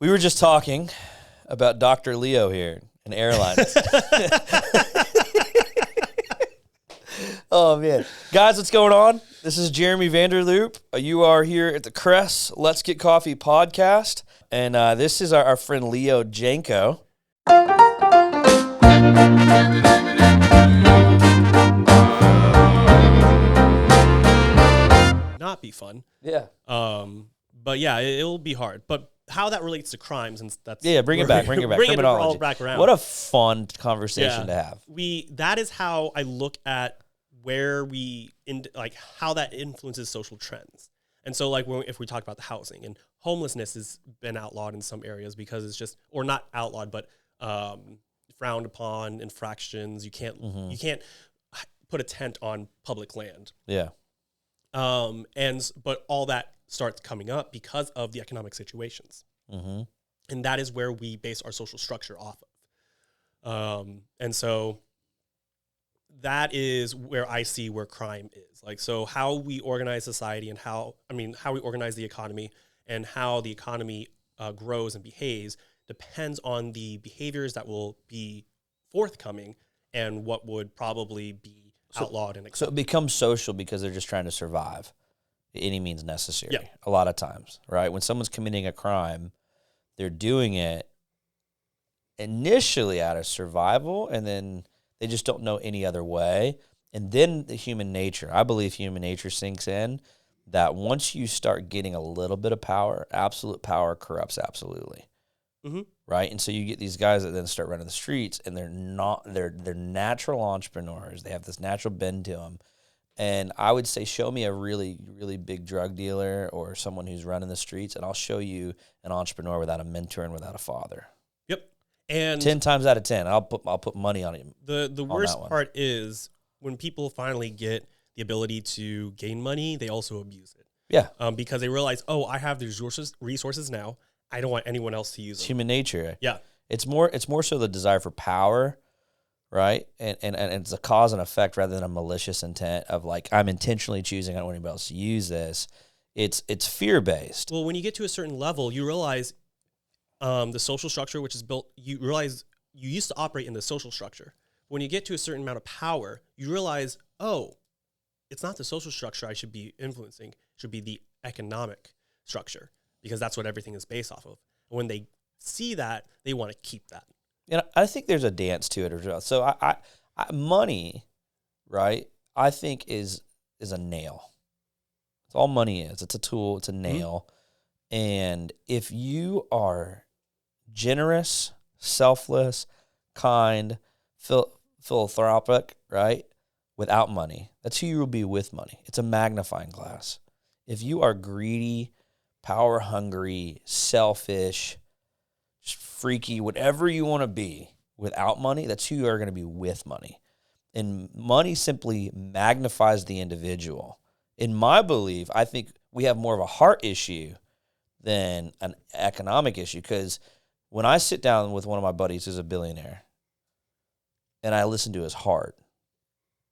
We were just talking about Dr. Leo here in airlines. Oh, man. Guys, what's going on? This is Jeremy Vanderloop. You are here at the Crest Let's Get Coffee podcast. And this is our friend Leo Genco. Not be fun. Yeah. But yeah, it'll be hard. But how that relates to crimes, and that's Bring it back. Bring it all back around. What a fun conversation to have. That is how I look at where how that influences social trends. And so if we talk about the housing, and homelessness has been outlawed in some areas because it's just, or not outlawed, but frowned upon, infractions. You can't put a tent on public land. Yeah. But all that starts coming up because of the economic situations. Mm-hmm. And that is where we base our social structure off of. And so that is where I see where crime is. So how we organize society and how we organize the economy and how the economy grows and behaves depends on the behaviors that will be forthcoming and what would probably be outlawed and accepted. So it becomes social because they're just trying to survive any means necessary. Yeah. A lot of times, right? When someone's committing a crime, they're doing it initially out of survival, and then they just don't know any other way. And then I believe human nature sinks in that once you start getting a little bit of power, absolute power corrupts absolutely. Mm-hmm. Right. And so you get these guys that then start running the streets, and they're natural entrepreneurs. They have this natural bend to them. And I would say, show me a really, really big drug dealer or someone who's running the streets, and I'll show you an entrepreneur without a mentor and without a father. Yep. And 10 times out of 10, I'll put money on him. The worst part is when people finally get the ability to gain money, they also abuse it. Yeah. Because they realize, I have these resources now. I don't want anyone else to use them. It's human nature. Yeah. It's more so the desire for power, right? And it's a cause and effect rather than a malicious intent of I'm intentionally choosing, I don't want anybody else to use this. It's fear-based. Well, when you get to a certain level, you realize the social structure, which is built, you realize you used to operate in the social structure. When you get to a certain amount of power, you realize, it's not the social structure I should be influencing. It should be the economic structure, because that's what everything is based off of. And when they see that, they want to keep that. And I think there's a dance to it as well. So I money, right, I think is a nail. It's all money is. It's a tool. It's a nail. Mm-hmm. And if you are generous, selfless, kind, philanthropic, right, without money, that's who you will be with money. It's a magnifying glass. If you are greedy, power hungry, selfish, freaky, whatever you want to be without money, that's who you are going to be with money. And money simply magnifies the individual. In my belief, I think we have more of a heart issue than an economic issue, because when I sit down with one of my buddies who's a billionaire and I listen to his heart,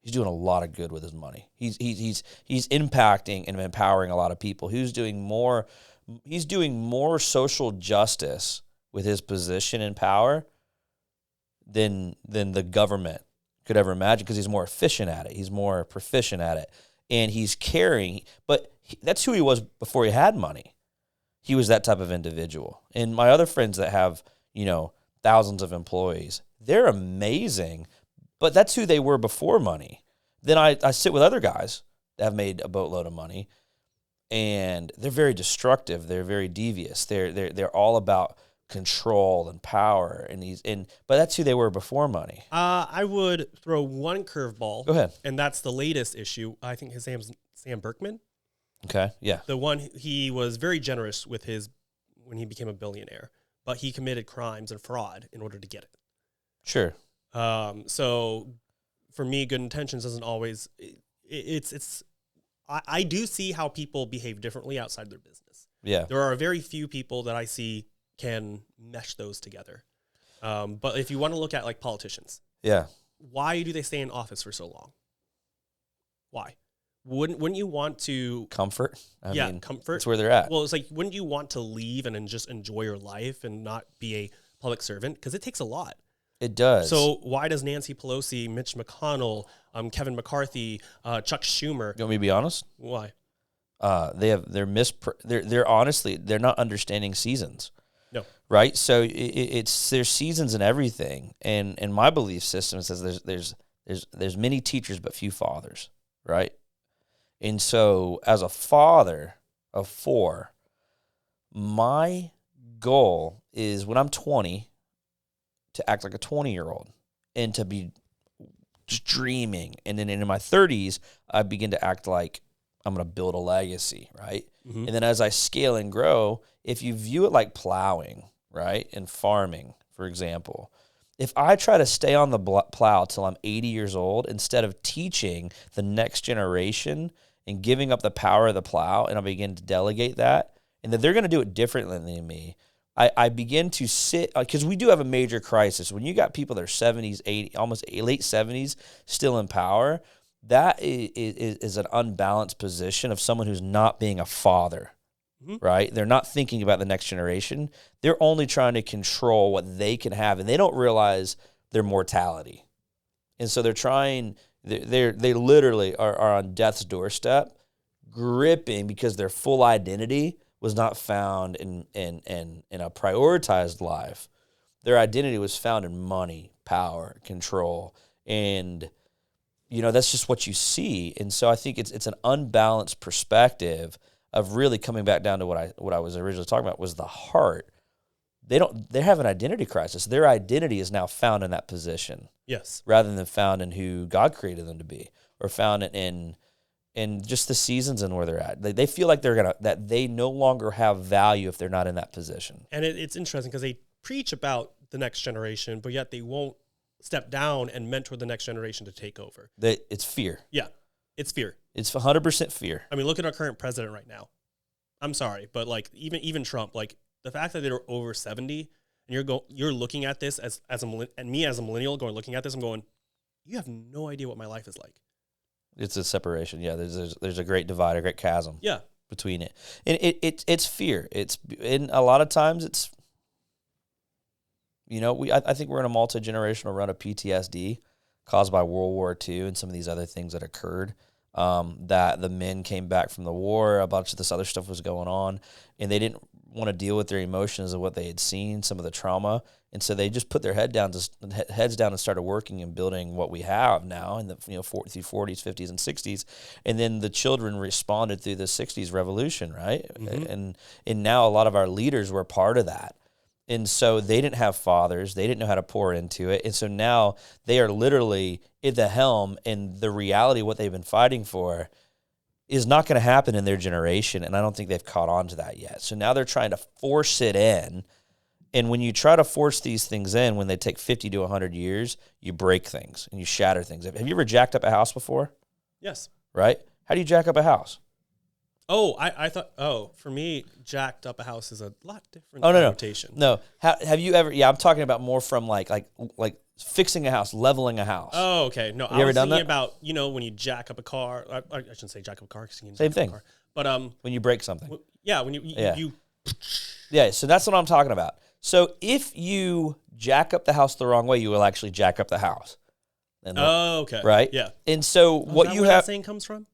he's doing a lot of good with his money. He's impacting and empowering a lot of people. He's doing more social justice with his position and power than the government could ever imagine, because he's more efficient at it. He's more proficient at it. And he's caring. But that's who he was before he had money. He was that type of individual. And my other friends that have, thousands of employees, they're amazing. But that's who they were before money. Then I sit with other guys that have made a boatload of money, and they're very destructive. They're very devious. They're all about control and power, but that's who they were before money. I would throw one curveball. Go ahead. And that's the latest issue. I think his name's Sam Berkman. Okay, yeah. The one, he was very generous with when he became a billionaire, but he committed crimes and fraud in order to get it. Sure. So for me, good intentions doesn't always, I do see how people behave differently outside their business. Yeah. There are very few people that I see can mesh those together. But if you want to look at politicians, yeah, why do they stay in office for so long? Why? wouldn't you want to Comfort. I mean, comfort. that's where they're at. Well, it's like, wouldn't you want to leave and then just enjoy your life and not be a public servant? Because it takes a lot. It does. So why does Nancy Pelosi, Mitch McConnell, Kevin McCarthy, Chuck Schumer? You want me to be honest? Why? They're honestly, they're not understanding seasons. No. Right? So there's seasons in everything. And my belief system says there's many teachers but few fathers, right? And so as a father of 4, my goal is when I'm 20 to act like a 20-year-old and to be just dreaming. And then in my 30s, I begin to act like I'm going to build a legacy, right? Mm-hmm. And then as I scale and grow, if you view it like plowing, right, and farming, for example, if I try to stay on the plow till I'm 80 years old, instead of teaching the next generation and giving up the power of the plow, and I begin to delegate that, and that they're going to do it differently than me, I begin to sit, because we do have a major crisis. When you got people that are 70s, 80s, almost late 70s still in power, that is an unbalanced position of someone who's not being a father, right? They're not thinking about the next generation. They're only trying to control what they can have, and they don't realize their mortality. And so they're trying, they literally are on death's doorstep, gripping because their full identity was not found in a prioritized life. Their identity was found in money, power, control, and that's just what you see. And so I think it's an unbalanced perspective of really coming back down to what I was originally talking about was the heart. They have an identity crisis. Their identity is now found in that position. Yes. Rather than found in who God created them to be, or found in just the seasons and where they're at. They feel like that they no longer have value if they're not in that position. And it's interesting because they preach about the next generation, but yet they won't step down and mentor the next generation to take over. It's fear. Yeah, it's fear. It's 100% fear. I mean, look at our current president right now. I'm sorry, but like even Trump, like the fact that they're over 70 and you're looking at this as a millennial looking at this, I'm going, you have no idea what my life is like. It's a separation. Yeah, there's a great divide, a great chasm. Yeah. Between it, and it's fear. And a lot of times it's, I think we're in a multi-generational run of PTSD caused by World War II and some of these other things that occurred. That the men came back from the war, a bunch of this other stuff was going on, and they didn't want to deal with their emotions of what they had seen, some of the trauma, and so they just put their heads down and started working and building what we have now in the through 40s, 50s, and 60s, and then the children responded through the 60s revolution, right? Mm-hmm. And now a lot of our leaders were part of that. And so they didn't have fathers. They didn't know how to pour into it. And so now they are literally at the helm, and the reality of what they've been fighting for is not going to happen in their generation, and I don't think they've caught on to that yet. So now they're trying to force it in, and when you try to force these things in, when they take 50 to 100 years, you break things and you shatter things. Have you ever jacked up a house before? Yes. Right? How do you jack up a house? Oh, I thought, for me, jacked up a house is a lot different connotation. No. Have you ever, I'm talking about more from like fixing a house, leveling a house. Oh, okay. No, I was thinking about, when you jack up a car. I shouldn't say jack up a car. Same thing. Car. But when you break something. When you Yeah, so that's what I'm talking about. So if you jack up the house the wrong way, you will actually jack up the house. Okay. Right? Yeah. And so what you have... that saying comes from?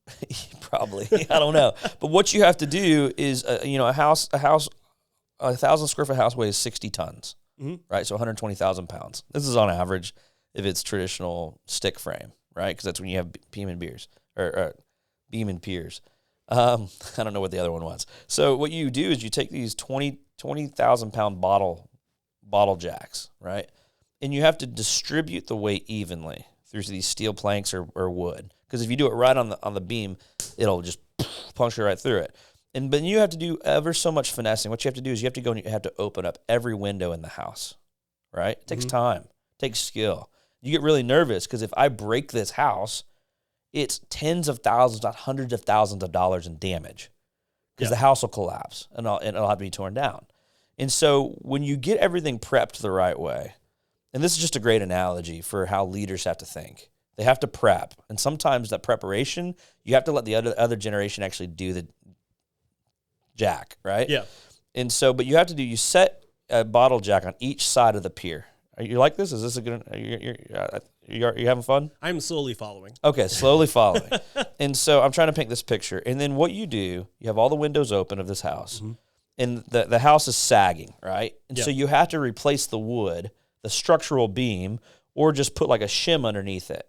Probably. I don't know. But what you have to do is, a 1,000 square foot house weighs 60 tons, right? So 120,000 pounds. This is on average if it's traditional stick frame, right? Because that's when you have beam and piers. Beam and piers. I don't know what the other one was. So what you do is you take these 20,000 pound bottle jacks, right? And you have to distribute the weight evenly through these steel planks or wood. Because if you do it right on the beam, it'll just puncture right through it. But you have to do ever so much finessing. What you have to do is you have to go and you have to open up every window in the house, right? It takes time. It takes skill. You get really nervous because if I break this house, it's tens of thousands, not hundreds of thousands of dollars in damage because the house will collapse and it'll have to be torn down. And so when you get everything prepped the right way, and this is just a great analogy for how leaders have to think. They have to prep. And sometimes that preparation, you have to let the other generation actually do the jack, right? Yeah. And so, but you set a bottle jack on each side of the pier. Are you like this? Is this a good, you having fun? I'm slowly following. Okay, slowly following. And so I'm trying to paint this picture. And then what you do, you have all the windows open of this house. Mm-hmm. And the house is sagging, right? And Yeah. so you have to replace the wood, the structural beam, or just put like a shim underneath it.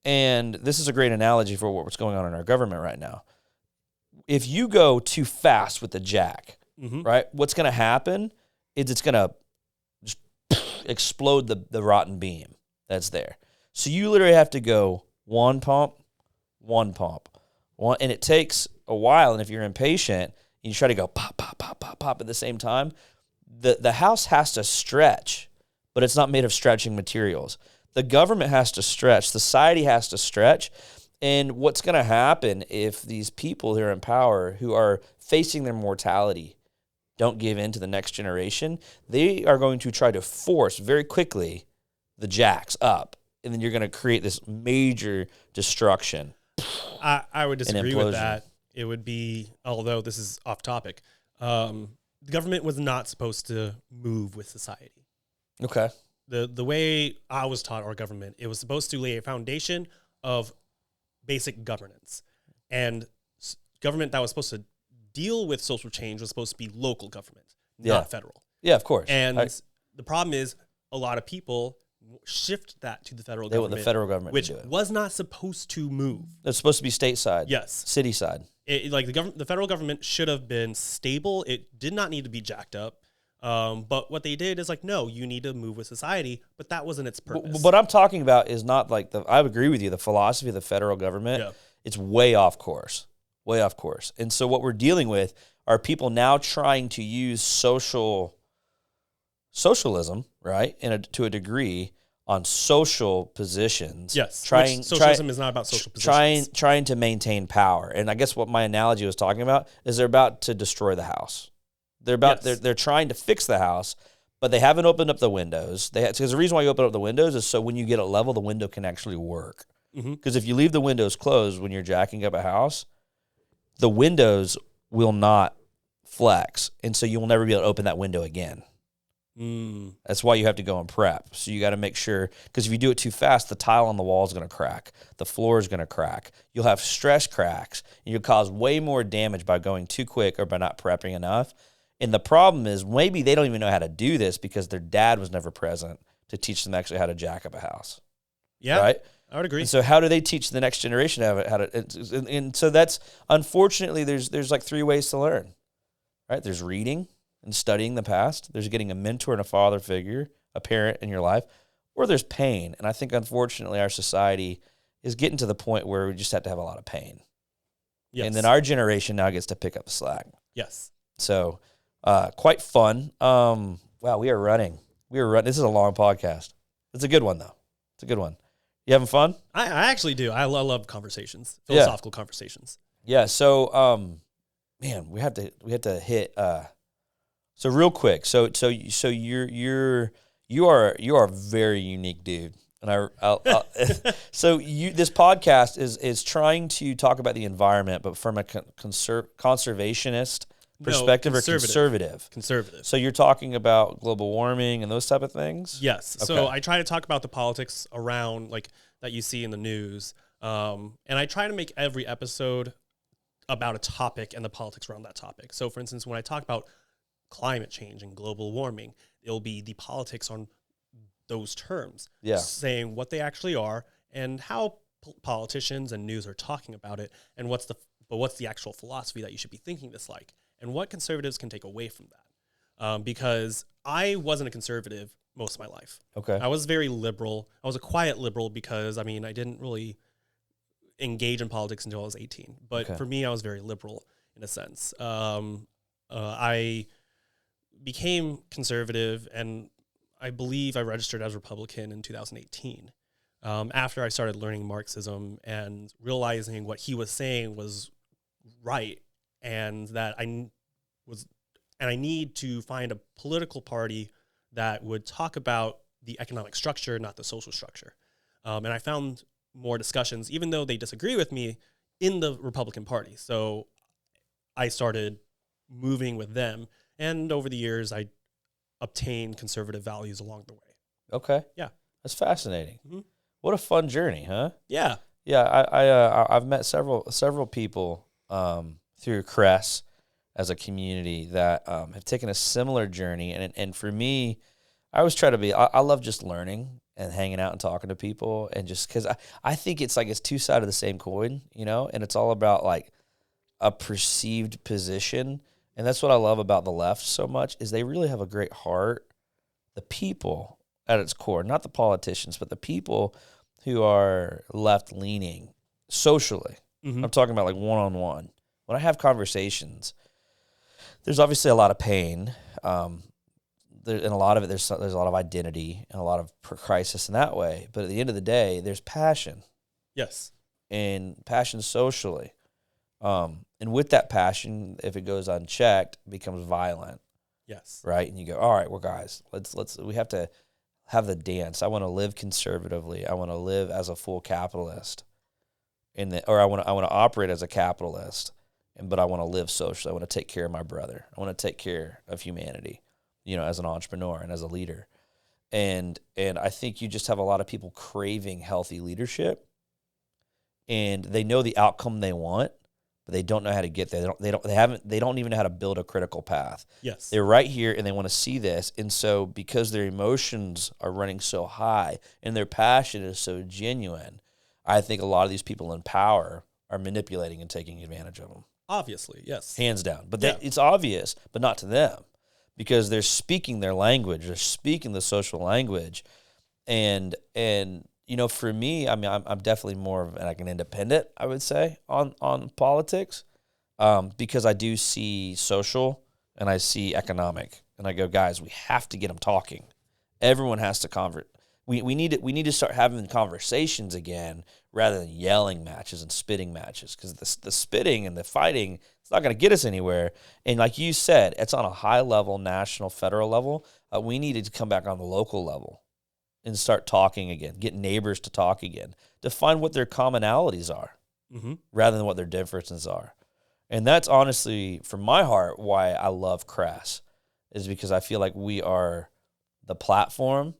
And this is a great analogy for what's going on in our government right now. If you go too fast with the jack, Mm-hmm. right, what's going to happen is it's going to just explode the rotten beam that's there. So you literally have to go one pump, one, and it takes a while. And if you're impatient, you try to go pop, pop, pop, pop, pop at the same time, the house has to stretch, but it's not made of stretching materials. The government has to stretch. Society has to stretch. And what's going to happen if these people who are in power, who are facing their mortality, don't give in to the next generation? They are going to try to force very quickly the jacks up. And then you're going to create this major destruction. I would disagree implosion. with that. It would be, although this is off topic, the government was not supposed to move with society. Okay. The way I was taught our government, it was supposed to lay a foundation of basic governance. And government that was supposed to deal with social change was supposed to be local government, not federal. Yeah, of course. And the problem is a lot of people shift that to the federal They want government, the federal government which to do it. was not supposed to move. It's supposed to be stateside. Yes. City side. Like the federal government should have been stable. It did not need to be jacked up. But what they did is like, no, you need to move with society. But that wasn't its purpose. What I'm talking about is not like I agree with you, the philosophy of the federal government, it's way off course. Way off course. And so what we're dealing with are people now trying to use socialism, right, to a degree on social positions. Yes, socialism is not about social positions. Trying to maintain power. And I guess what my analogy was talking about is they're about to destroy the house. They're trying to fix the house, but they haven't opened up the windows. Because the reason why you open up the windows is so when you get it level, the window can actually work. Because if you leave the windows closed when you're jacking up a house, the windows will not flex, and so you will never be able to open that window again. That's why you have to go and prep. So you got to make sure, because if you do it too fast, the tile on the wall is going to crack. The floor is going to crack. You'll have stress cracks, and you'll cause way more damage by going too quick or by not prepping enough. And the problem is maybe they don't even know how to do this because their dad was never present to teach them actually how to jack up a house. Yeah, right? I would agree. And so how do they teach the next generation how to? And so that's, unfortunately, there's like three ways to learn, right? There's reading and studying the past. There's getting a mentor and a father figure, a parent in your life, or there's pain. And I think, unfortunately, our society is getting to the point where we just have to have a lot of pain. Yes. And then our generation now gets to pick up the slack. Yes. So quite fun. Wow, we are running. This is a long podcast. It's a good one, though. It's a good one. You having fun? I actually do. I love conversations, philosophical conversations. Yeah. So, man, we have to hit. So real quick. So you are a very unique dude, and so this podcast is trying to talk about the environment, but from a conservationist perspective, or conservative. So you're talking about global warming and those type of things? Yes. Okay. So I try to talk about the politics around, like, that you see in the news. And I try to make every episode about a topic and the politics around that topic. So for instance, when I talk about climate change and global warming, it'll be the politics on those terms, saying what they actually are and how politicians and news are talking about it, and what's the actual philosophy that you should be thinking this like. And what conservatives can take away from that. Because I wasn't a conservative most of my life. Okay. I was very liberal. I was a quiet liberal because, I didn't really engage in politics until I was 18. But for me, I was very liberal in a sense. I became conservative, and I believe I registered as Republican in 2018. After I started learning Marxism and realizing what he was saying was right, and that I need to find a political party that would talk about the economic structure, not the social structure. And I found more discussions, even though they disagree with me, in the Republican Party. So I started moving with them. And over the years, I obtained conservative values along the way. Okay. Yeah. That's fascinating. Mm-hmm. What a fun journey, huh? Yeah. Yeah, I've met several people through Cress as a community that have taken a similar journey, and for me, I always try to be. I love just learning and hanging out and talking to people, and just because I think it's like it's two sides of the same coin, you know, and it's all about like a perceived position, and that's what I love about the left so much is they really have a great heart. The people at its core, not the politicians, but the people who are left-leaning socially. Mm-hmm. I'm talking about like one-on-one. When I have conversations, there's obviously a lot of pain, and a lot of it, there's a lot of identity and a lot of crisis in that way. But at the end of the day, there's passion. Yes. And passion socially. And with that passion, if it goes unchecked, it becomes violent. Yes. Right? And you go, all right, well, guys, we have to have the dance. I want to live conservatively. I want to live as a full capitalist, or I want to operate as a capitalist, but I want to live socially. I want to take care of my brother. I want to take care of humanity, you know, as an entrepreneur and as a leader. And I think you just have a lot of people craving healthy leadership, and they know the outcome they want, but they don't know how to get there. They don't even know how to build a critical path. Yes. They're right here and they want to see this. And so because their emotions are running so high and their passion is so genuine, I think a lot of these people in power are manipulating and taking advantage of them. Obviously, yes. Hands down. But it's obvious, but not to them, because they're speaking their language. They're speaking the social language. And you know, for me, I mean, I'm definitely more of like an independent, I would say, on politics, because I do see social and I see economic, and I go, guys, we have to get them talking. Everyone has to We need to start having conversations again rather than yelling matches and spitting matches, because the spitting and the fighting, it's not going to get us anywhere. And like you said, it's on a high level, national, federal level. We needed to come back on the local level and start talking again, get neighbors to talk again, to find what their commonalities are, mm-hmm. rather than what their differences are. And that's honestly, from my heart, why I love Crass, is because I feel like we are the platform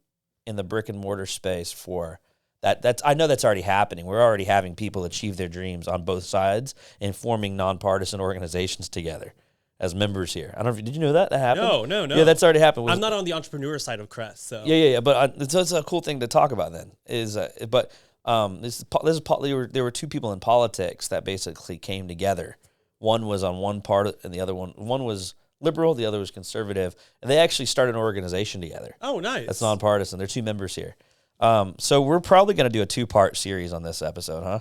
in the brick and mortar space for that. I know that's already happening. We're already having people achieve their dreams on both sides and forming nonpartisan organizations together as members here. I don't know. Did you know that happened? No. Yeah, that's already happened. I'm not on the entrepreneur side of Crest, so Yeah. But it's a cool thing to talk about. Then there were two people in politics that basically came together. One was on one part, and the other one was liberal, the other was conservative, and they actually started an organization together. Oh, nice. That's nonpartisan. They're two members here. So we're probably going to do a 2-part series on this episode, huh?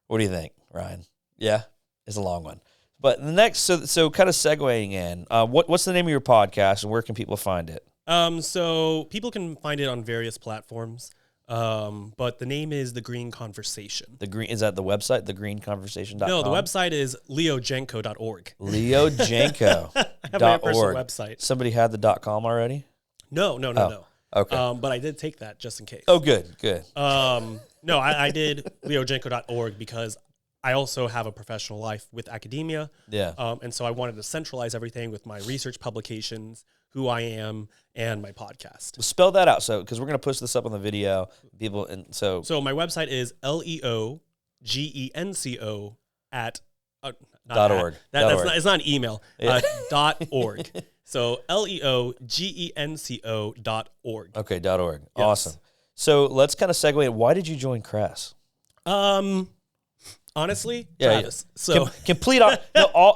What do you think, Ryan? Yeah, it's a long one. But the next, so kind of segueing in, what's the name of your podcast and where can people find it? So people can find it on various platforms, but the name is The Green Conversation. Is that the website, thegreenconversation.com? No, the website is leogenco.org. Leogenco.org. I have my personal website. Somebody had the .com already? No. Okay. But I did take that just in case. Oh, good. No, I did leogenco.org because I also have a professional life with academia. Yeah. And so I wanted to centralize everything with my research publications, who I am, and my podcast. Well, spell that out, because we're going to push this up on the video. So my website is leogenco at .org. It's not an email. Yeah. .org. So leogenco.org. Okay, .org. Yes. Awesome. So let's kind of segue in. Why did you join Cress? Honestly, Yeah, Travis. So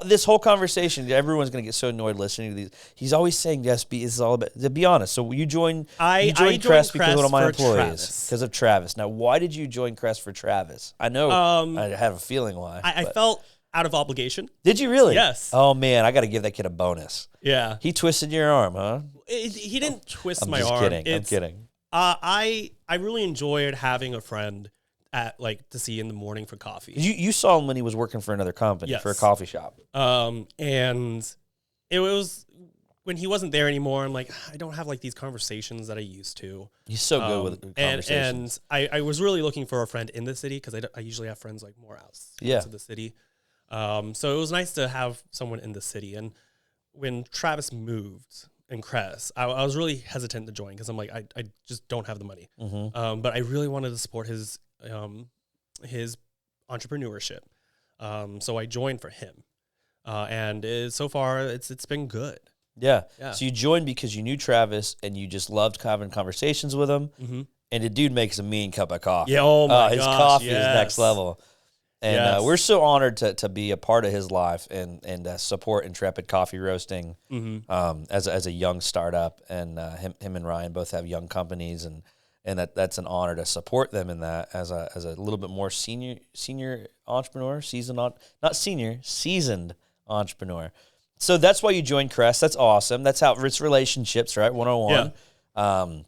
this whole conversation, everyone's going to get so annoyed listening to these. He's always saying yes. This is all about. To be honest, so you joined. I joined Cress because of one of my for employees, Travis. because of Travis. Now, why did you join Cress for Travis? I know. I have a feeling why. I felt out of obligation. Did you really? Yes. Oh man, I got to give that kid a bonus. Yeah. He twisted your arm, huh? He didn't twist my I'm arm. kidding. I really enjoyed having a friend to see in the morning for coffee. You saw him when he was working for another company, Yes. for a coffee shop. And it was when he wasn't there anymore, I'm like, I don't have like these conversations that I used to. He's so good with conversations. And I was really looking for a friend in the city, because I usually have friends like more out of the city. So it was nice to have someone in the city. And when Travis moved and Cress, I was really hesitant to join, because I'm like, I just don't have the money. But I really wanted to support his entrepreneurship. So I joined for him. And so far it's been good. Yeah. So you joined because you knew Travis and you just loved having conversations with him. And the dude makes a mean cup of coffee. Yeah. Oh my his gosh, coffee is next level. And we're so honored to be a part of his life and support Intrepid Coffee Roasting as a young startup. And him and Ryan both have young companies, and that's an honor to support them in that as a little bit more senior entrepreneur, seasoned entrepreneur. So that's why you joined Crest. That's awesome. That's how it's relationships, right? 101. Yeah.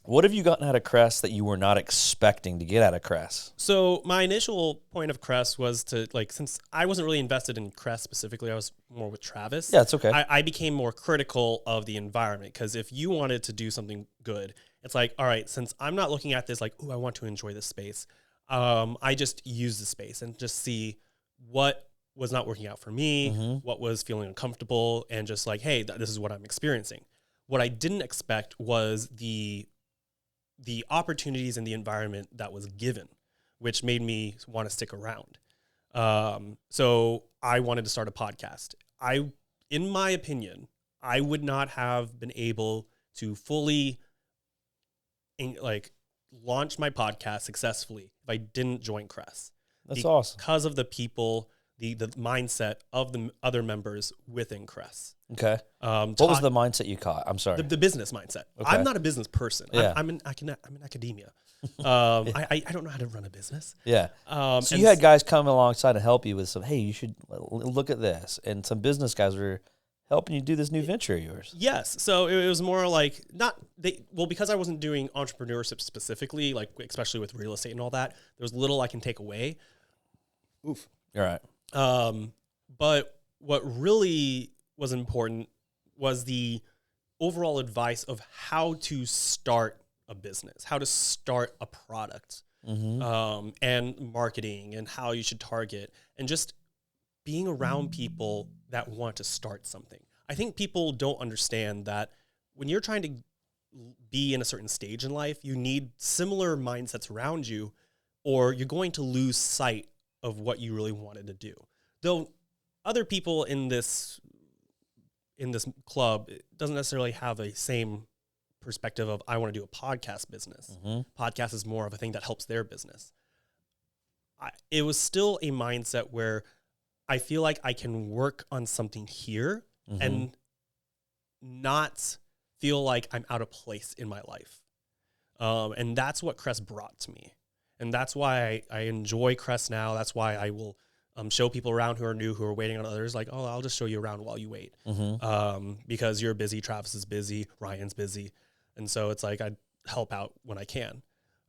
What have you gotten out of Crest that you were not expecting to get out of Crest? So my initial point of Crest was to, like, since I wasn't really invested in Crest specifically, I was more with Travis. Yeah, it's okay. I became more critical of the environment, because if you wanted to do something good, it's like, all right, since I'm not looking at this like, oh, I want to enjoy this space, I just use the space and just see what was not working out for me, what was feeling uncomfortable, and just like, hey, this is what I'm experiencing. What I didn't expect was the opportunities and the environment that was given, which made me want to stick around. So I wanted to start a podcast. In my opinion, I would not have been able to fully launch my podcast successfully if I didn't join Crest. That's awesome. Because of the people, the mindset of the other members within Crest. Okay. What was the mindset you caught? I'm sorry. The business mindset. Okay. I'm not a business person. Yeah. I'm in academia. I don't know how to run a business. Yeah. So you had guys come alongside to help you with some, hey, you should look at this. And some business guys were helping you do this new venture of yours. Yes. So it was more like because I wasn't doing entrepreneurship specifically, like especially with real estate and all that, there was little I can take away. Oof. All right. But what really was important was the overall advice of how to start a business, how to start a product, and marketing, and how you should target, and just being around people that want to start something. I think people don't understand that when you're trying to be in a certain stage in life, you need similar mindsets around you, or you're going to lose sight of what you really wanted to do. Though other people in this club doesn't necessarily have a same perspective of, I want to do a podcast business. Podcast is more of a thing that helps their business. It was still a mindset where I feel like I can work on something here and not feel like I'm out of place in my life. And that's what Crest brought to me. And that's why I enjoy Crest now. That's why I will show people around who are new, who are waiting on others, like, oh, I'll just show you around while you wait. Because you're busy, Travis is busy, Ryan's busy. And so it's like I help out when I can.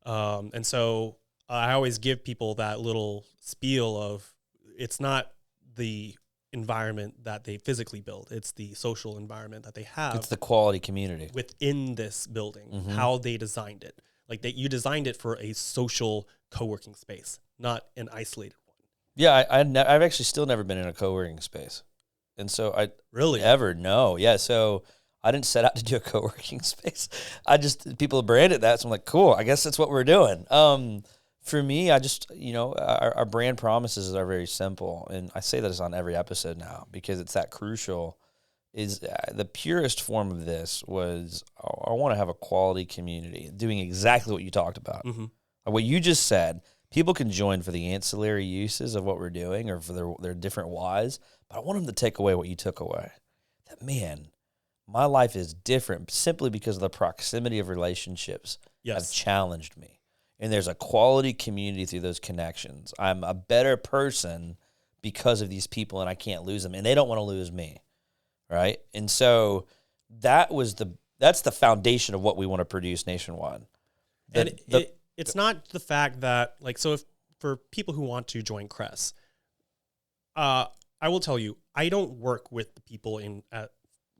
And so I always give people that little spiel of, it's not the environment that they physically build, it's the social environment that they have. It's the quality community within this building, how they designed it. Like you designed it for a social co-working space, not an isolated one. Yeah, I've actually still never been in a co-working space. And so I really ever no. Yeah, so I didn't set out to do a co-working space. People branded that, so I'm like, cool, I guess that's what we're doing. For me, I just, our brand promises are very simple. And I say this on every episode now because it's that crucial. Is the purest form of this was, I want to have a quality community doing exactly what you talked about. What you just said, people can join for the ancillary uses of what we're doing or for their different whys, but I want them to take away what you took away. That, man, my life is different simply because of the proximity of relationships have challenged me. And there's a quality community through those connections. I'm a better person because of these people, and I can't lose them, and they don't want to lose me, right? And so that's the foundation of what we want to produce nationwide. It's not the fact that, like, so if for people who want to join Crest, I will tell you, I don't work with the people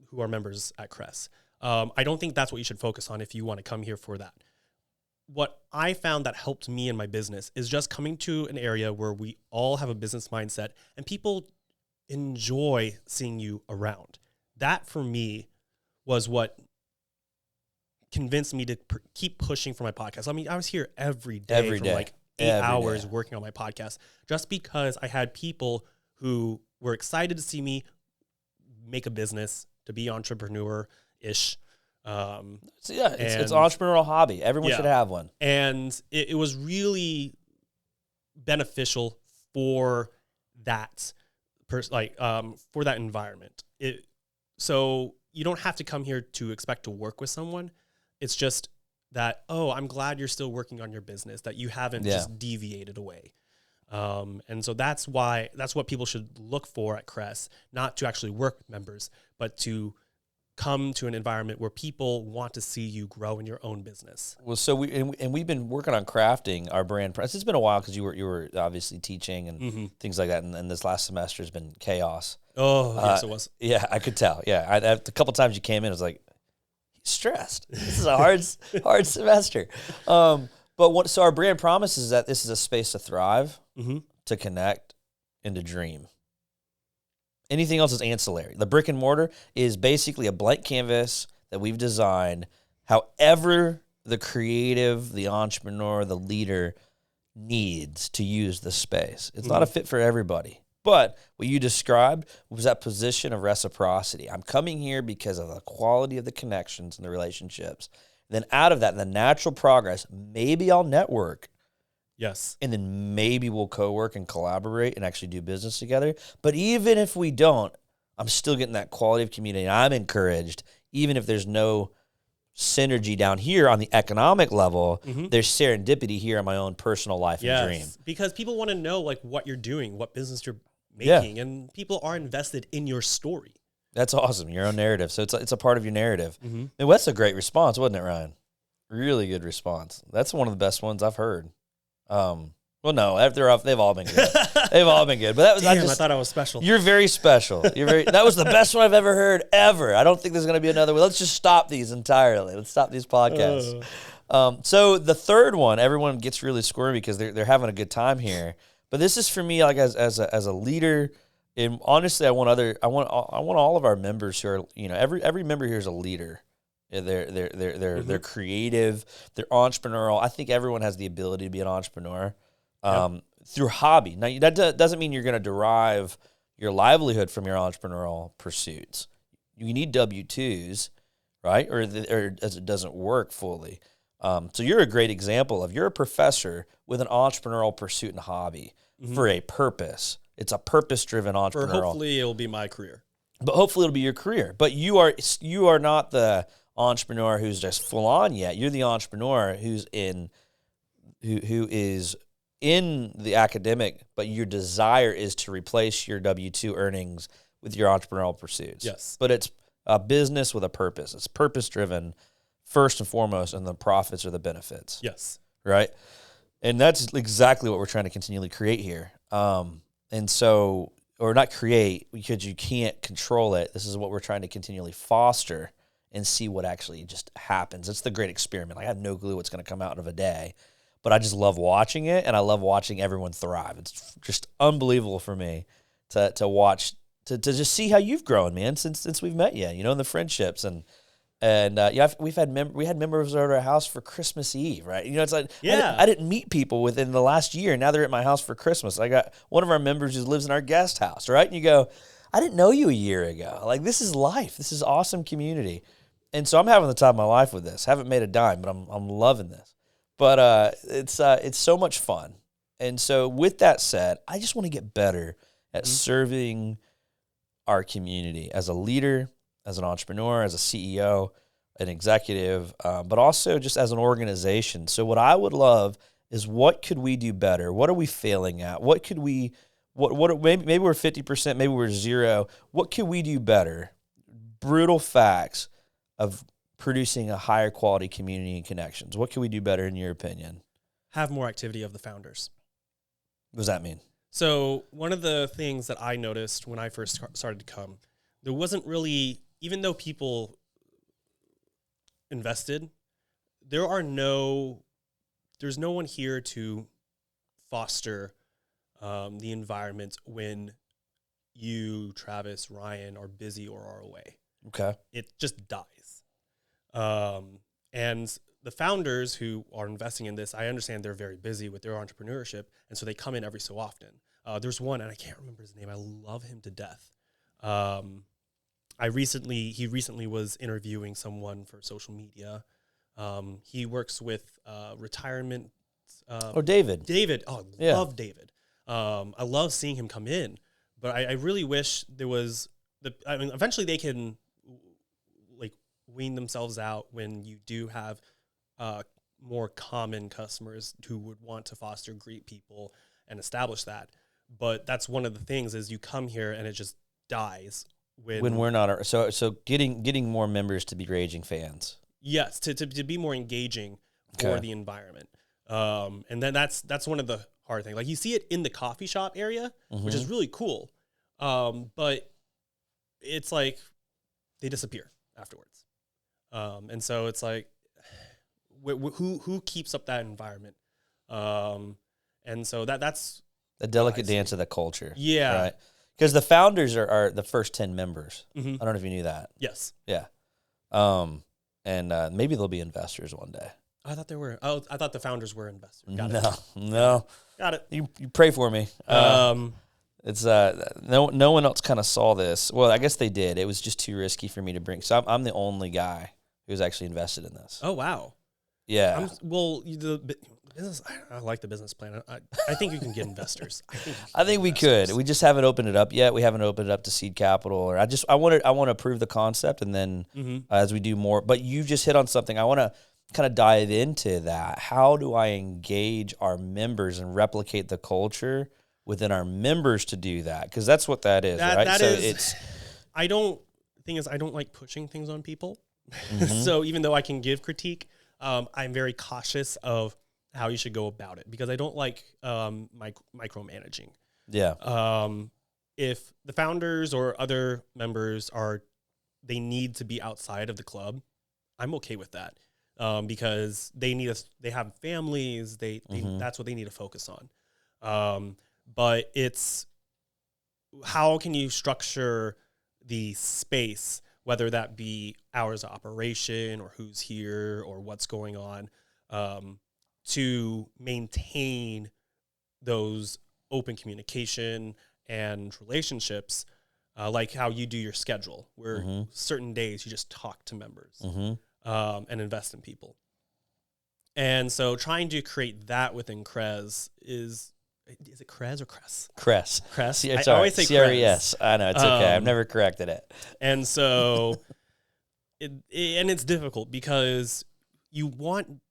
who are members at Crest. I don't think that's what you should focus on if you want to come here for that. What I found that helped me in my business is just coming to an area where we all have a business mindset and people enjoy seeing you around. That for me was what convinced me to keep pushing for my podcast. I mean, I was here every day for like 8 hours working on my podcast just because I had people who were excited to see me make a business, to be entrepreneur-ish. So yeah, it's an entrepreneurial hobby. Everyone should have one. And it was really beneficial for that for that environment. So you don't have to come here to expect to work with someone. It's just that, oh, I'm glad you're still working on your business, that you haven't just deviated away. And so that's what people should look for at Crest, not to actually work with members, but to come to an environment where people want to see you grow in your own business. Well, so we've been working on crafting our brand. It's been a while because you were obviously teaching and things like that, and this last semester has been chaos. Oh, yes, it was. Yeah, I could tell. Yeah, a couple times you came in, I was like, he's stressed. This is a hard semester. So our brand promise is that this is a space to thrive, to connect, and to dream. Anything else is ancillary. The brick and mortar is basically a blank canvas that we've designed. However, the creative, the entrepreneur, the leader needs to use the space. It's not a fit for everybody. But what you described was that position of reciprocity. I'm coming here because of the quality of the connections and the relationships. Then out of that, the natural progress, maybe I'll network. Yes. And then maybe we'll co-work and collaborate and actually do business together. But even if we don't, I'm still getting that quality of community. I'm encouraged, even if there's no synergy down here on the economic level, there's serendipity here in my own personal life and dream. Because people want to know like what you're doing, what business you're making, and people are invested in your story. That's awesome. Your own narrative. So it's a part of your narrative. And that's a great response, wasn't it, Ryan? Really good response. That's one of the best ones I've heard. Well, no, they've all been good. They've all been good. But that was I thought I was special. You're very special. That was the best one I've ever heard ever. I don't think there's going to be another one. Let's just stop these entirely. Let's stop these podcasts. So the third one, everyone gets really squirmy because they're having a good time here. But this is for me, like as a leader. And honestly, I want all of our members who are, every member here is a leader. They're creative, they're entrepreneurial. I think everyone has the ability to be an entrepreneur through hobby. Now, that doesn't mean you're going to derive your livelihood from your entrepreneurial pursuits. You need W-2s, right? Or as it doesn't work fully. So you're a great example of you're a professor with an entrepreneurial pursuit and hobby for a purpose. It's a purpose-driven entrepreneurial. Hopefully, it'll be my career. But hopefully, it'll be your career. But you are not the entrepreneur who's just full on yet. You're the entrepreneur who is in the academic, but your desire is to replace your W-2 earnings with your entrepreneurial pursuits. Yes. But it's a business with a purpose. It's purpose-driven first and foremost, and the profits are the benefits. Yes. Right? And that's exactly what we're trying to continually create here. And so, or not create, because you can't control it. This is what we're trying to continually foster and see what actually just happens. It's the great experiment. I have no clue what's going to come out of a day, but I just love watching it, and I love watching everyone thrive. It's just unbelievable for me to watch, to just see how you've grown, man, since we've met you, and the friendships we had members over at our house for Christmas Eve, right? It's like I didn't meet people within the last year. Now they're at my house for Christmas. I got one of our members who lives in our guest house, right? And you go, I didn't know you a year ago. Like, this is life. This is awesome community. And so I'm having the time of my life with this. Haven't made a dime, but I'm loving this. But it's so much fun. And so with that said, I just want to get better at serving our community as a leader, as an entrepreneur, as a CEO, an executive, but also just as an organization. So what I would love is, what could we do better? What are we failing at? What could we, maybe we're 50%, maybe we're 0. What could we do better? Brutal facts of producing a higher quality community and connections. What can we do better in your opinion? Have more activity of the founders. What does that mean? So one of the things that I noticed when I first started to come, there wasn't really even though people invested, there's no one here to foster the environment when you, Travis, Ryan are busy or are away. Okay. It just dies. And the founders who are investing in this, I understand they're very busy with their entrepreneurship, and so they come in every so often. There's one, and I can't remember his name. I love him to death. He recently was interviewing someone for social media. He works with retirement. David. David. Oh, I love David. I love seeing him come in, but I really wish there was eventually they can like wean themselves out when you do have more common customers who would want to foster, greet people, and establish that. But that's one of the things is you come here and it just dies when we're not. So getting more members to be raging fans. Yes, to be more engaging for the environment. And then that's one of the hard things. Like you see it in the coffee shop area, which is really cool. But it's like they disappear afterwards. And so it's like, who keeps up that environment? And so that's the delicate dance of the culture. Yeah. Right. Because the founders are the first 10 members. I don't know if you knew that. Yes. Yeah. And maybe they'll be investors one day. I thought they were. Oh, I thought the founders were investors. No. Got it. You pray for me. It's no one else kind of saw this. Well, I guess they did. It was just too risky for me to bring. So I'm the only guy who's actually invested in this. Oh wow. Yeah. The business. I like the business plan. I think you can get investors. I think we could. We just haven't opened it up yet. We haven't opened it up to seed capital, or I want to prove the concept, and then as we do more. But you just hit on something. I want to kind of dive into that. How do I engage our members and replicate the culture within our members to do that? Because that's what that is, right? That is, I don't like pushing things on people. So even though I can give critique, I'm very cautious of how you should go about it because I don't like micromanaging. Yeah. If the founders or other members they need to be outside of the club, I'm okay with that. Because they have families, that's what they need to focus on. But it's how can you structure the space, whether that be hours of operation or who's here or what's going on, to maintain those open communication and relationships, like how you do your schedule, where certain days you just talk to members. And invest in people. And so trying to create that within CRES is it CRES or CRES? CRES. CRES. I always say CRES. I know, it's okay. I've never corrected it. And so, it's difficult because you want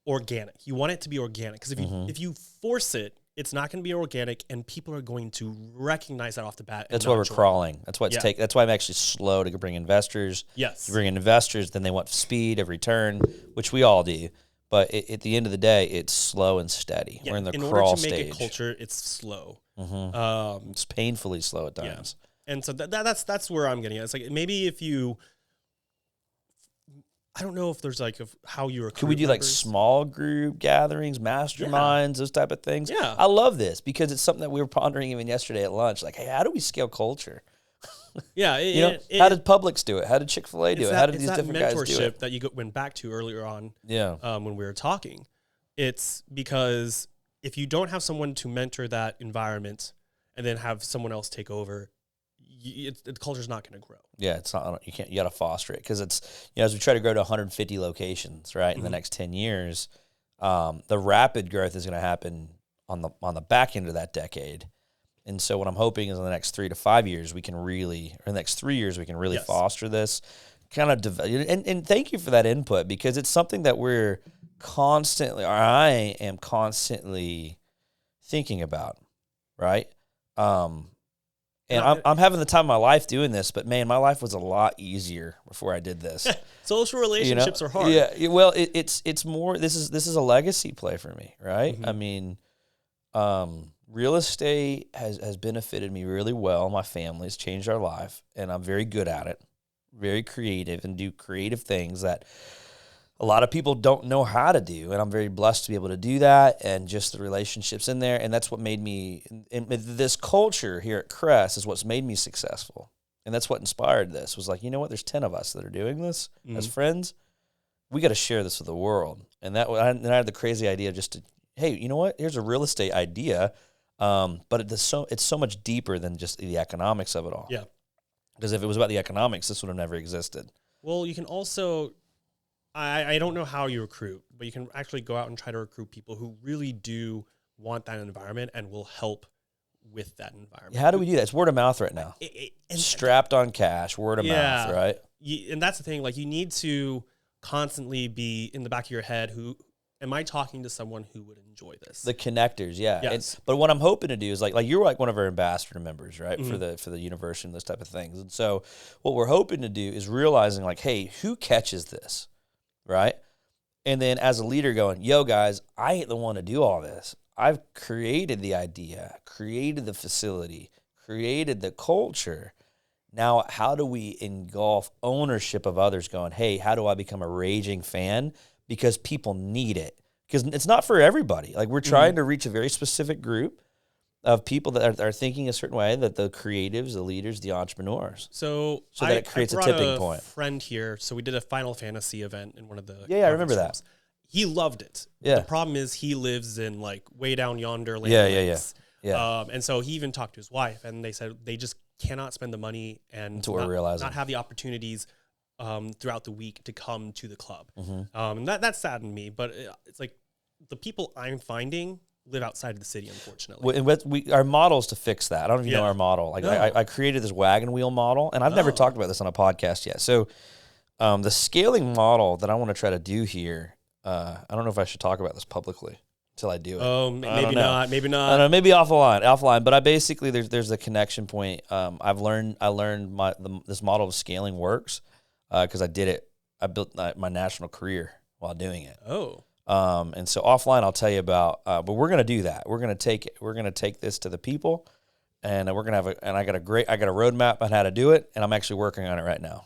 organic. You want it to be organic because if you force it, it's not going to be organic, and people are going to recognize that off the bat. That's why we're crawling. That's why That's why I'm actually slow to bring investors. Yes, you bring in investors, then they want speed of return, which we all do. But at the end of the day, it's slow and steady. Yeah. We're in the in crawl order to make stage. a culture, it's slow. It's painfully slow at times. Yeah. And so that's where I'm getting at. It's like maybe if you. I don't know if there's like how you recruit. Could we do members. like small group gatherings, masterminds, those type of things? Yeah. I love this because it's something that we were pondering even yesterday at lunch. Like, hey, how do we scale culture? Yeah. How did Publix do it? How did Chick-fil-A do it? How did these different guys do it? Mentorship that you went back to earlier on. Yeah. When we were talking, it's because if you don't have someone to mentor that environment and then have someone else take over, the culture's not going to grow. Yeah, it's not. You got to foster it because it's as we try to grow to 150 locations, right, in the next 10 years, the rapid growth is going to happen on the back end of that decade. And so what I'm hoping is in the next 3 to 5 years we can really, or the next 3 years we can really foster this kind of and thank you for that input because it's something that we're constantly, or I am constantly thinking about, right? And I'm having the time of my life doing this, but man, my life was a lot easier before I did this. Social relationships are hard. Yeah, well, it's more. This is a legacy play for me, right? I mean, real estate has benefited me really well. My family's changed our life, and I'm very good at it. very creative and do creative things that a lot of people don't know how to do. And I'm very blessed to be able to do that, and just the relationships in there. And that's what made me, and this culture here at Crest is what's made me successful. And that's what inspired this, was like, you know what, there's 10 of us that are doing this as friends. We got to share this with the world. And I had the crazy idea just to, hey, you know what, here's a real estate idea. But it's so much deeper than just the economics of it all. Yeah. Because if it was about the economics, this would have never existed. Well, you can also, I don't know how you recruit, but you can actually go out and try to recruit people who really do want that environment and will help with that environment. How do we do that? It's word of mouth right now. Strapped on cash, word of mouth, right? And that's the thing. Like, you need to constantly be in the back of your head, who am I talking to someone who would enjoy this? The connectors, yeah. Yes. But what I'm hoping to do is like you're like one of our ambassador members, right? For the university and those type of things. And so what we're hoping to do is realizing like, hey, who catches this, right? And then as a leader going, yo guys, I ain't the one to do all this. I've created the idea, created the facility, created the culture. Now, how do we engulf ownership of others going, hey, how do I become a raging fan? Because people need it. Because it's not for everybody. Like, we're trying to reach a very specific group of people that are thinking a certain way, that the creatives, the leaders, the entrepreneurs. So that it creates a tipping point. Friend here. So we did a Final Fantasy event in one of the I remember that. He loved it. Yeah. The problem is he lives in like way down yonder. Yeah. And so he even talked to his wife, and they said they just cannot spend the money and not have the opportunities throughout the week to come to the club. And that saddened me, but it's like the people I'm finding live outside of the city, unfortunately. Well, and our model is to fix that. I don't know if you know our model. Like, I created this wagon wheel model, and I've never talked about this on a podcast yet. So the scaling model that I want to try to do here, I don't know if I should talk about this publicly until I do it. Oh, maybe not. Maybe not. I don't know, maybe offline. But I basically, there's a connection point. I learned this model of scaling works because I did it. I built my national career while doing it. Oh. And so offline, I'll tell you about. But we're gonna do that. We're gonna take this to the people, and we're gonna I got a roadmap on how to do it, and I'm actually working on it right now.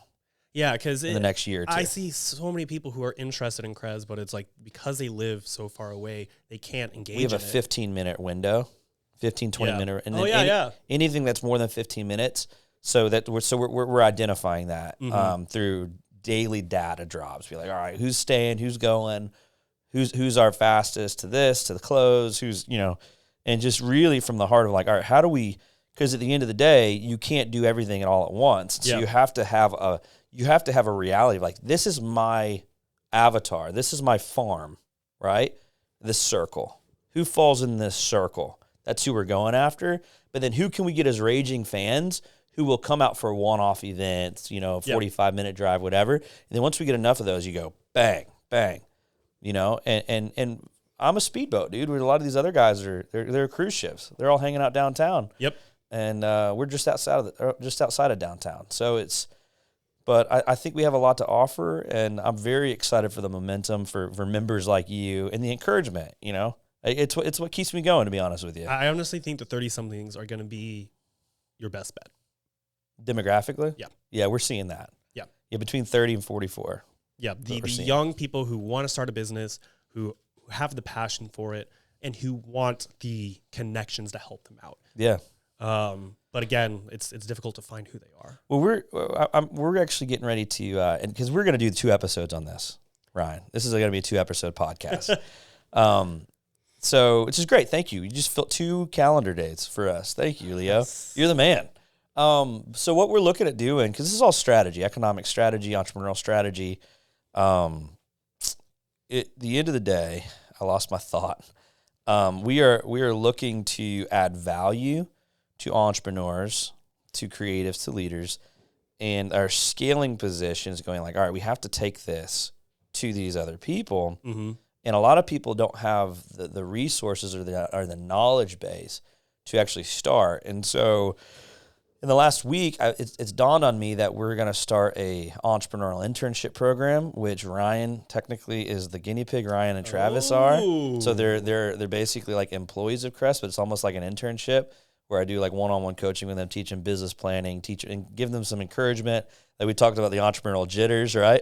Yeah, because in the next year or two. I see so many people who are interested in Crez, but it's like because they live so far away, they can't engage. We have a 15-minute window, 15, 20-minute, and then anything that's more than 15 minutes. So we're identifying that through daily data drops. Be like, all right, who's staying, who's going, who's our fastest to this, to the close, who's, and just really from the heart of like, all right, how do we? Because at the end of the day, you can't do everything all at once. So you have to have a reality of like, this is my avatar. This is my farm, right? This circle. Who falls in this circle? That's who we're going after. But then who can we get as raging fans who will come out for one-off events, 45-minute drive, whatever. And then once we get enough of those, you go bang, bang, and I'm a speedboat, dude. Where a lot of these other guys they're cruise ships. They're all hanging out downtown. Yep. And we're just outside of downtown. So but I think we have a lot to offer, and I'm very excited for the momentum for members like you and the encouragement. It's what keeps me going, to be honest with you. I honestly think the 30-somethings are going to be your best bet. Demographically? Yeah, we're seeing that. Yeah, between 30 and 44. Yeah, the young people who want to start a business, who have the passion for it, and who want the connections to help them out. Yeah. But again, it's difficult to find who they are. Well, we're actually getting ready to, and because we're going to do 2 episodes on this, Ryan. This is going to be a 2-episode podcast. So which is great. Thank you. You just filled 2 calendar dates for us. Thank you, Leo. Yes. You're the man. So what we're looking at doing, because this is all strategy, economic strategy, entrepreneurial strategy. At the end of the day, I lost my thought. We are looking to add value to entrepreneurs, to creatives, to leaders, and our scaling position is going like, all right, we have to take this to these other people. Mm-hmm. And a lot of people don't have the resources or the knowledge base to actually start. And so in the last week, it's dawned on me that we're going to start a entrepreneurial internship program, which Ryan technically is the guinea pig. Ryan and Travis are. So they're basically like employees of Crest, but it's almost like an internship where I do like one-on-one coaching with them, teach them business planning, teach and give them some encouragement. Like we talked about the entrepreneurial jitters, right?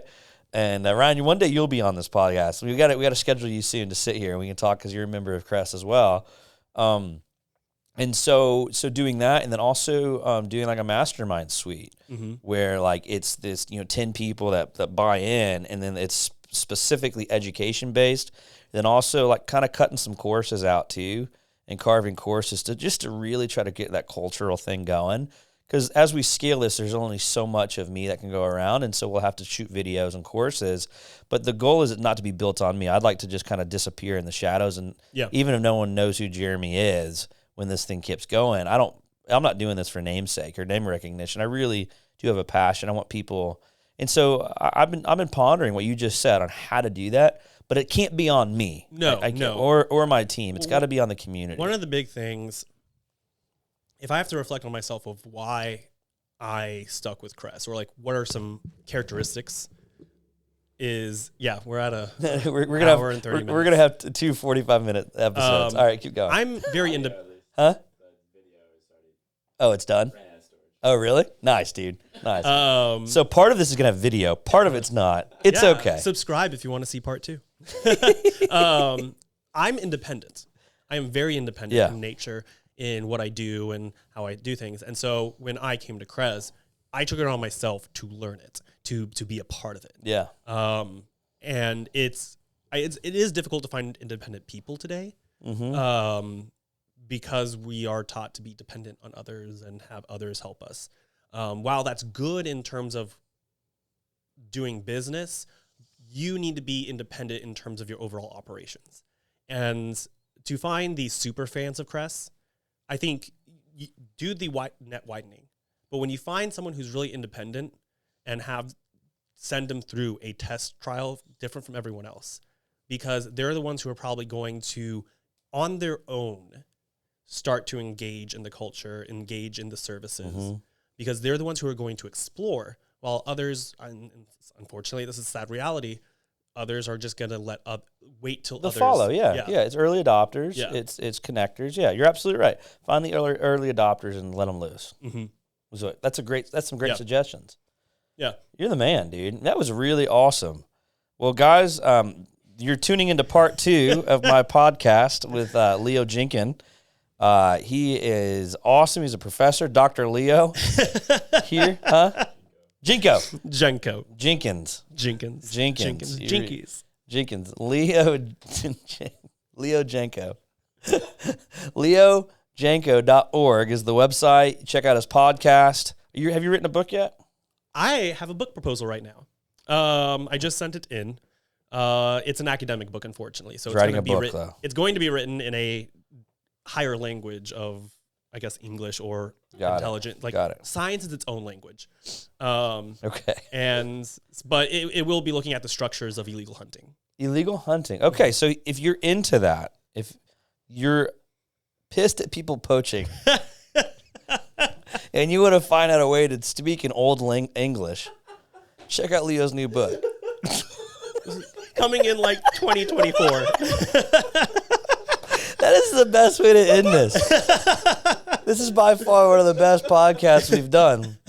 And Ryan, one day you'll be on this podcast. We got to schedule you soon to sit here and we can talk because you're a member of Crest as well. And so doing that, and then also doing like a mastermind suite where like it's this 10 people that buy in, and then it's specifically education based. Then also like kind of cutting some courses out too, and carving courses to really try to get that cultural thing going. Because as we scale this, there's only so much of me that can go around, and so we'll have to shoot videos and courses. But the goal is not to be built on me. I'd like to just kind of disappear in the shadows, and even if no one knows who Jeremy is when this thing keeps going, I'm not doing this for namesake or name recognition. I really do have a passion. I want people, and so I've been pondering what you just said on how to do that. But it can't be on me, no, or my team. It's got to be on the community. One of the big things, if I have to reflect on myself of why I stuck with Crest, or like what are some characteristics, is we're at a we're gonna hour and 30 minutes. We're gonna have 2 45-minute episodes. All right, keep going. I'm very into. Huh? Oh, it's done. Oh, really? Nice, dude. Nice. So part of this is gonna have video. Part of it's not. It's okay. Subscribe if you want to see part 2. I'm independent. I am very independent in nature in what I do and how I do things. And so when I came to Crez, I took it on myself to learn it, to be a part of it. Yeah. And it is difficult to find independent people today. Because we are taught to be dependent on others and have others help us. While that's good in terms of doing business, you need to be independent in terms of your overall operations. And to find these super fans of Crest, I think you do the net widening. But when you find someone who's really independent and send them through a test trial different from everyone else, because they're the ones who are probably going to, on their own, start to engage in the culture, engage in the services, because they're the ones who are going to explore, while others, and unfortunately, this is a sad reality, others are just going to wait till others follow. Yeah. It's early adopters. Yeah. It's connectors. Yeah, you're absolutely right. Find the early adopters and let them loose. So that's some great suggestions. Yeah, you're the man, dude. That was really awesome. Well, guys, you're tuning into part 2 of my podcast with Leo Genco. He is awesome. He's a professor, Dr. Leo. Here, huh? Jenkins. Leo Genco. LeoGenco.org is the website. Check out his podcast. Have you written a book yet? I have a book proposal right now. I just sent it in. It's an academic book, unfortunately. So it's going to be written in a higher language of, I guess, English or intelligent. Science is its own language. Okay. But it will be looking at the structures of illegal hunting. Illegal hunting. Okay, so if you're into that, if you're pissed at people poaching, and you want to find out a way to speak in old English, check out Leo's new book. Coming in like 2024. That is the best way to end this. This is by far one of the best podcasts we've done.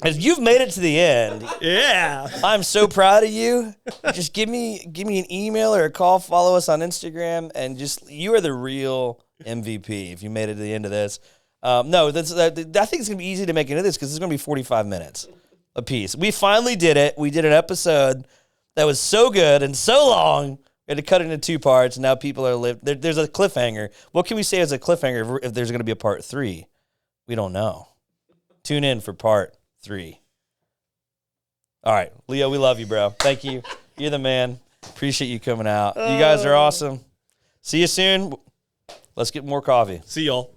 As you've made it to the end. Yeah. I'm so proud of you. Just give me an email or a call. Follow us on Instagram, and you are the real MVP if you made it to the end of this. I think it's gonna be easy to make into this because it's gonna be 45 minutes a piece. We finally did it. We did an episode that was so good and so long. We had to cut it into 2 parts, and now people are there's a cliffhanger. What can we say as a cliffhanger if there's going to be a part 3? We don't know. Tune in for part 3. All right, Leo, we love you, bro. Thank you. You're the man. Appreciate you coming out. You guys are awesome. See you soon. Let's get more coffee. See y'all.